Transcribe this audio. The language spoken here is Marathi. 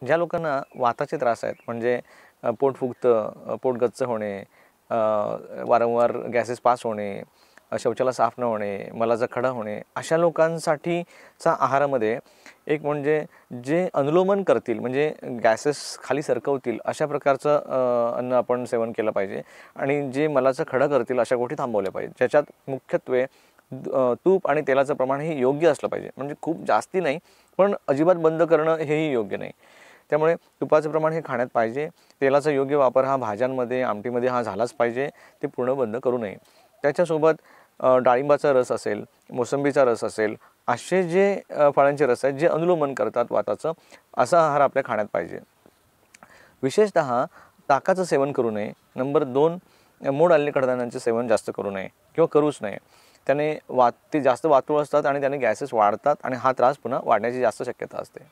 ज्या लोकांना वाताचे त्रास आहेत, म्हणजे पोट फुगतं, पोट गच्च होणे, वारंवार गॅसेस पास होणे, शौचाला साफ न होणे, मलाचा खडा होणे, अशा लोकांसाठीचा आहारामध्ये एक म्हणजे जे अनुलोमन करतील, म्हणजे गॅसेस खाली सरकवतील अशा प्रकारचं अन्न आपण सेवन केलं पाहिजे. आणि जे मलाचा खडा करतील अशा गोष्टी थांबवल्या पाहिजेत, ज्याच्यात मुख्यत्वे तूप आणि तेलाचं प्रमाण हे योग्य असलं पाहिजे. म्हणजे खूप जास्ती नाही, पण अजिबात बंद करणं हेही योग्य नाही. त्यामुळे तुपाचं प्रमाण हे खाण्यात पाहिजे. तेलाचा योग्य वापर हा भाज्यांमध्ये, आमटीमध्ये हा झालाच पाहिजे, ते पूर्ण बंद करू नये. त्याच्यासोबत डाळिंबाचा रस असेल, मोसंबीचा रस असेल, असे जे फळांचे रस आहेत जे अनुलोमन करतात वाताचं, असा आहार आपल्या खाण्यात पाहिजे. विशेषतः ताकाचं सेवन करू नये. नंबर 2, मोड आलेले कडधान्यांचे सेवन जास्त करू नये किंवा करूच नये. त्याने ते जास्त वातुळ असतात आणि त्याने गॅसेस वाढतात आणि हा त्रास पुन्हा वाढण्याची जास्त शक्यता असते.